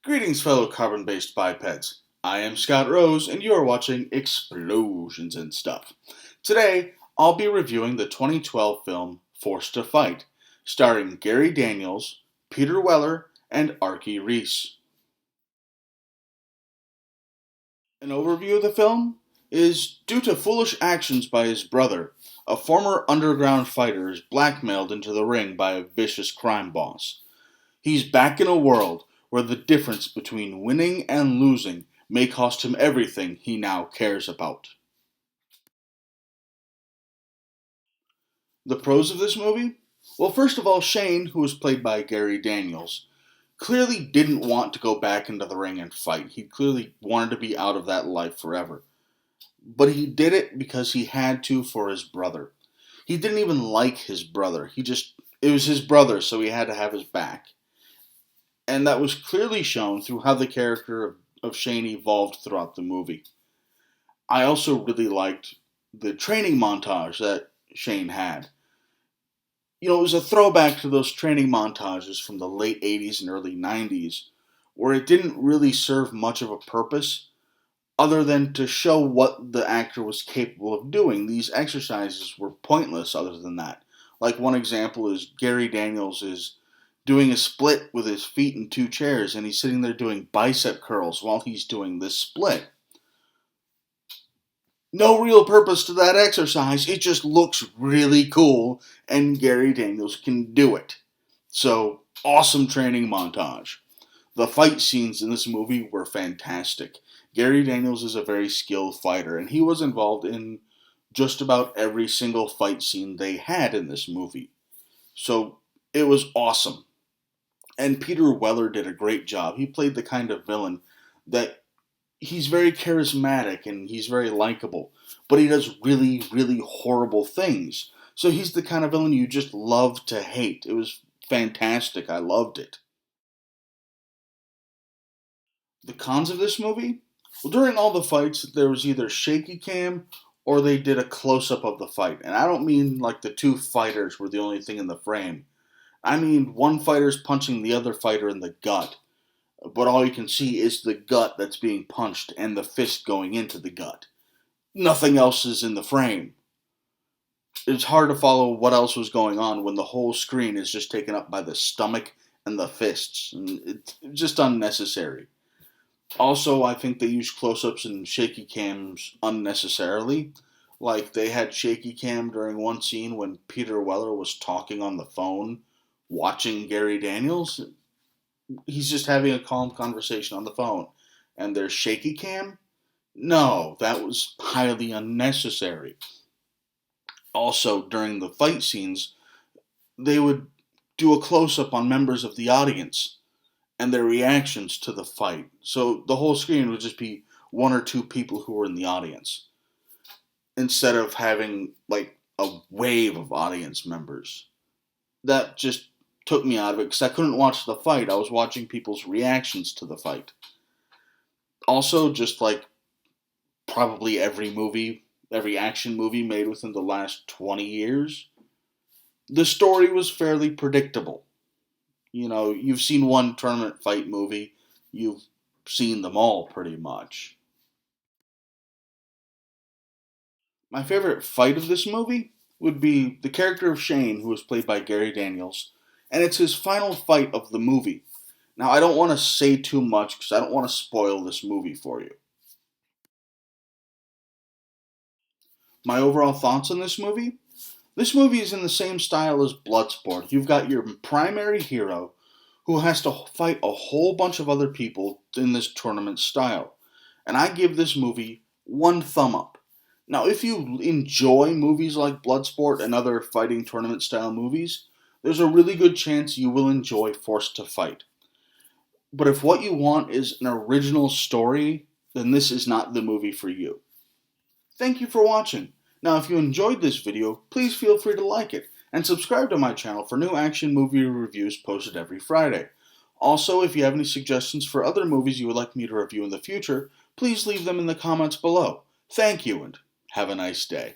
Greetings, fellow carbon-based bipeds. I am Scott Rose, and you are watching Explosions and Stuff. Today, I'll be reviewing the 2012 film Forced to Fight, starring Gary Daniels, Peter Weller, and Archie Reese. An overview of the film is due to foolish actions by his brother, a former underground fighter is blackmailed into the ring by a vicious crime boss. He's back in a world where the difference between winning and losing may cost him everything he now cares about. The pros of this movie? Well, first of all, Shane, who was played by Gary Daniels, clearly didn't want to go back into the ring and fight. He clearly wanted to be out of that life forever. But he did it because he had to for his brother. He didn't even like his brother. It was his brother, so he had to have his back. And that was clearly shown through how the character of Shane evolved throughout the movie. I also really liked the training montage that Shane had. It was a throwback to those training montages from the late 80s and early 90s, where it didn't really serve much of a purpose other than to show what the actor was capable of doing. These exercises were pointless other than that. Like one example is Gary Daniels is doing a split with his feet in two chairs, and he's sitting there doing bicep curls while he's doing this split. No real purpose to that exercise. It just looks really cool, and Gary Daniels can do it. So, awesome training montage. The fight scenes in this movie were fantastic. Gary Daniels is a very skilled fighter, and he was involved in just about every single fight scene they had in this movie. So, it was awesome. And Peter Weller did a great job. He played the kind of villain that he's very charismatic and he's very likable, but he does really, really horrible things. So he's the kind of villain you just love to hate. It was fantastic. I loved it. The cons of this movie? Well, during all the fights, there was either shaky cam or they did a close up of the fight. And I don't mean like the two fighters were the only thing in the frame. I mean, one fighter's punching the other fighter in the gut, but all you can see is the gut that's being punched and the fist going into the gut. Nothing else is in the frame. It's hard to follow what else was going on when the whole screen is just taken up by the stomach and the fists. And it's just unnecessary. Also, I think they used close-ups and shaky cams unnecessarily. Like, they had shaky cam during one scene when Peter Weller was talking on the phone, watching Gary Daniels. He's just having a calm conversation on the phone. And there's shaky cam? No, that was highly unnecessary. Also, during the fight scenes, they would do a close-up on members of the audience and their reactions to the fight. So the whole screen would just be one or two people who were in the audience, instead of having like a wave of audience members. That just took me out of it because I couldn't watch the fight. I was watching people's reactions to the fight. Also, just like probably every action movie made within the last 20 years, the story was fairly predictable. You've seen one tournament fight movie, you've seen them all pretty much. My favorite fight of this movie would be the character of Shane, who was played by Gary Daniels, and it's his final fight of the movie. Now, I don't want to say too much because I don't want to spoil this movie for you. My overall thoughts on this movie? This movie is in the same style as Bloodsport. You've got your primary hero who has to fight a whole bunch of other people in this tournament style. And I give this movie one thumb up. Now, if you enjoy movies like Bloodsport and other fighting tournament style movies, there's a really good chance you will enjoy Forced to Fight. But if what you want is an original story, then this is not the movie for you. Thank you for watching. Now, if you enjoyed this video, please feel free to like it, and subscribe to my channel for new action movie reviews posted every Friday. Also, if you have any suggestions for other movies you would like me to review in the future, please leave them in the comments below. Thank you, and have a nice day.